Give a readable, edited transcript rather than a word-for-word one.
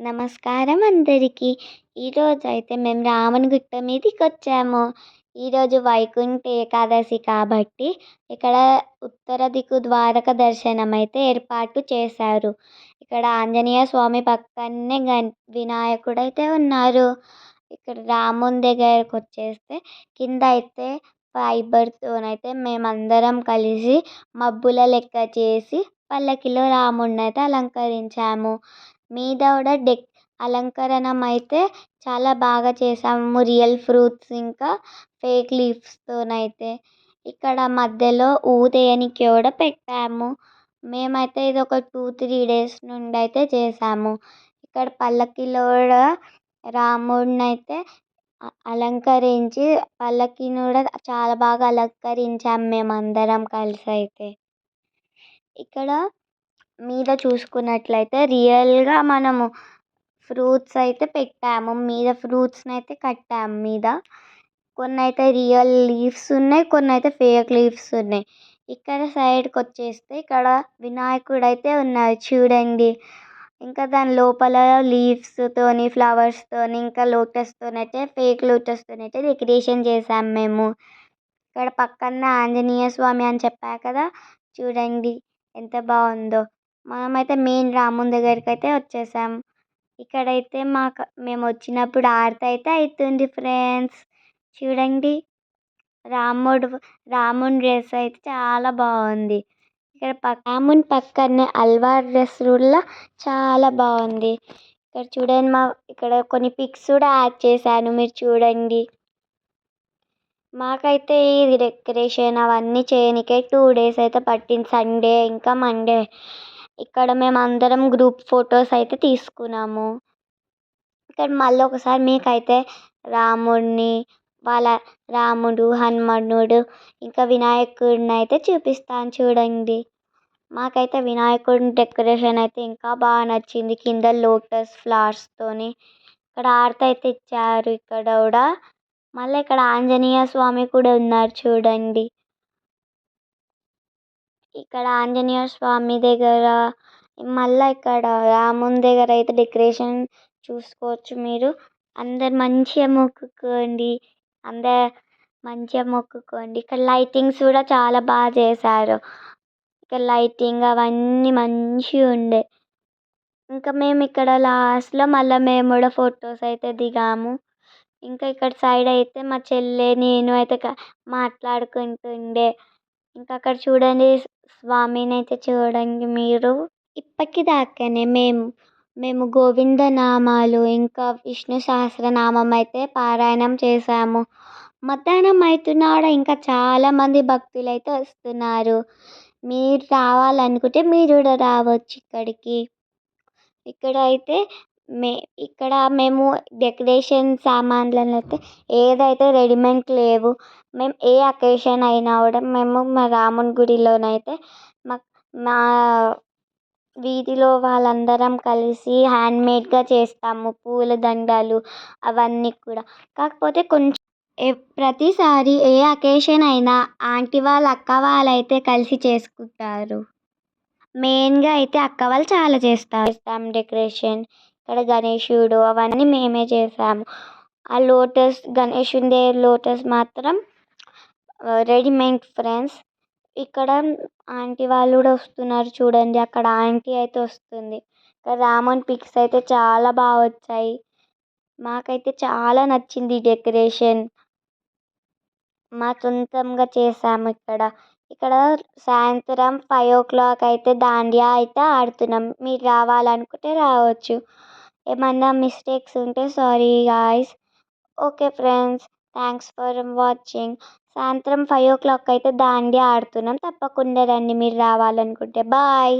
నమస్కారం అందరికీ. ఈరోజైతే మేము రాముని గుట్ట మీదికొచ్చాము. ఈరోజు వైకుంఠ ఏకాదశి కాబట్టి ఇక్కడ ఉత్తర దిక్కు ద్వారక దర్శనం అయితే ఏర్పాటు చేశారు. ఇక్కడ ఆంజనేయ స్వామి పక్కనే వినాయకుడైతే ఉన్నారు. ఇక్కడ రాముని దగ్గరకొచ్చేస్తే కింద అయితే ఫైబర్‌తోనైతే మేమందరం కలిసి మబ్బుల లెక్క చేసి పల్లకిలో రాముడినైతే అలంకరించాము. మీద కూడా అలంకరణం అయితే చాలా బాగా చేసాము. రియల్ ఫ్రూట్స్ ఇంకా ఫేక్ లీవ్స్తోనైతే. ఇక్కడ మధ్యలో ఊదేయనికి కూడా పెట్టాము. మేమైతే ఇది ఒక 2-3 డేస్ నుండి అయితే చేసాము. ఇక్కడ పల్లకిలో కూడా రాముడినైతే అలంకరించి పల్లకిని కూడా చాలా బాగా అలంకరించాము మేమందరం కలిసి అయితే. ఇక్కడ మీద చూసుకున్నట్లయితే రియల్‌గా మనము ఫ్రూట్స్ అయితే పెట్టాము. మీద ఫ్రూట్స్‌ని అయితే కట్టాము మీద. కొన్నైతే రియల్ లీవ్స్ ఉన్నాయి. కొన్నైతే ఫేక్ లీవ్స్ ఉన్నాయి. ఇక్కడ సైడ్‌కొచ్చేస్తే ఇక్కడ వినాయకుడైతే ఉన్నారు చూడండి. ఇంకా దాని లోపల లీవ్స్‌తోని, ఫ్లవర్స్‌తోని ఇంకా లోటస్తోనైతే ఫేక్ లోటస్తోనైతే డెకరేషన్ చేసాము మేము. ఇక్కడ పక్కన ఆంజనేయ స్వామి అని చెప్పా కదా! చూడండి ఎంత బాగుందో. మనమైతే మెయిన్ రాముని దగ్గరికైతే వచ్చేసాం. ఇక్కడైతే మేము వచ్చినప్పుడు ఆరతి అయితే అవుతుంది ఫ్రెండ్స్. చూడండి రాముని డ్రెస్ అయితే చాలా బాగుంది. ఇక్కడ రాముని పక్కనే అల్వార్ డ్రెస్ కూడా చాలా బాగుంది. ఇక్కడ చూడండి ఇక్కడ కొన్ని పిక్స్ కూడా యాడ్ చేశాను మీరు చూడండి. మాకైతే ఇది డెకరేషన్ అవన్నీ చేయనీకే 2 డేస్ అయితే పట్టింది. సండే ఇంకా మండే. ఇక్కడ మేము అందరం గ్రూప్ ఫొటోస్ అయితే తీసుకున్నాము. ఇక్కడ మళ్ళీ ఒకసారి మీకైతే రాముడు, హనుమంతుడు ఇంకా వినాయకుడిని అయితే చూపిస్తాను చూడండి. మాకైతే వినాయకుడి డెకరేషన్ అయితే ఇంకా బాగా నచ్చింది. కింద లోటస్ ఫ్లవర్స్తోని. ఇక్కడ ఆరతి అయితే ఇచ్చారు ఇక్కడ కూడా. మళ్ళీ ఇక్కడ ఆంజనేయ స్వామి కూడా ఉన్నారు చూడండి. ఇక్కడ ఆంజనేయ స్వామి దగ్గర మళ్ళీ ఇక్కడ రాముని దగ్గర అయితే డెకరేషన్ చూసుకోవచ్చు మీరు. అందరు మంచిగా మొక్కుకోండి. ఇక్కడ లైటింగ్స్ కూడా చాలా బాగా చేశారు. ఇక్కడ లైటింగ్ అవన్నీ మంచిగా ఉండే. ఇంకా మేము ఇక్కడ లాస్ట్‌లో మళ్ళీ మేము కూడా ఫొటోస్ అయితే దిగాము. ఇంకా ఇక్కడ సైడ్ అయితే మా చెల్లె నేను అయితే మాట్లాడుకుంటుండే. ఇంకా అక్కడ చూడండి స్వామిని అయితే చూడండి మీరు. ఇప్పటిదాకానే మేము గోవింద నామాలు ఇంకా విష్ణు సహస్రనామం అయితే పారాయణం చేసాము. మధ్యాహ్నం అవుతున్నా కూడా ఇంకా చాలామంది భక్తులు అయితే వస్తున్నారు. మీరు రావాలనుకుంటే మీరు కూడా రావచ్చు ఇక్కడికి. ఇక్కడైతే మేము డెకరేషన్ సామాన్లను అయితే ఏదైతే రెడీమేడ్ లేవు. మేము ఏ అకేషన్ అయినా కూడా మేము మా రాముని గుడిలోనైతే మా వీధిలో వాళ్ళందరం కలిసి హ్యాండ్మేడ్గా చేస్తాము. పూల దండలు అవన్నీ కూడా. కాకపోతే ప్రతిసారి ఏ అకేషన్ అయినా ఆంటీ వాళ్ళు అక్క వాళ్ళు అయితే కలిసి చేసుకుంటారు. మెయిన్గా అయితే అక్క వాళ్ళు చాలా చేస్తాం డెకరేషన్. ఇక్కడ గణేశుడు అవన్నీ మేమే చేసాము. ఆ గణేశుని లోటస్ మాత్రం రెడీమేడ్ ఫ్రెండ్స్. ఇక్కడ ఆంటీ వాళ్ళు కూడా వస్తున్నారు చూడండి. అక్కడ ఆంటీ అయితే వస్తుంది. ఇక్కడ రాముని పిక్స్ అయితే చాలా బాగా వచ్చాయి. మాకైతే చాలా నచ్చింది ఈ డెకరేషన్. మా సొంతంగా చేసాము ఇక్కడ. ఇక్కడ సాయంత్రం 5 అయితే దాండియా అయితే ఆడుతున్నాం. మీరు రావాలనుకుంటే రావచ్చు. ఏమన్నా మిస్టేక్స్ ఉంటే sorry guys. Okay friends, thanks for watching. సాయంత్రం 5 అయితే దాండియా ఆడుతున్నాం. తప్పకుండా రండి మీరు రావాలనుకుంటే. బాయ్.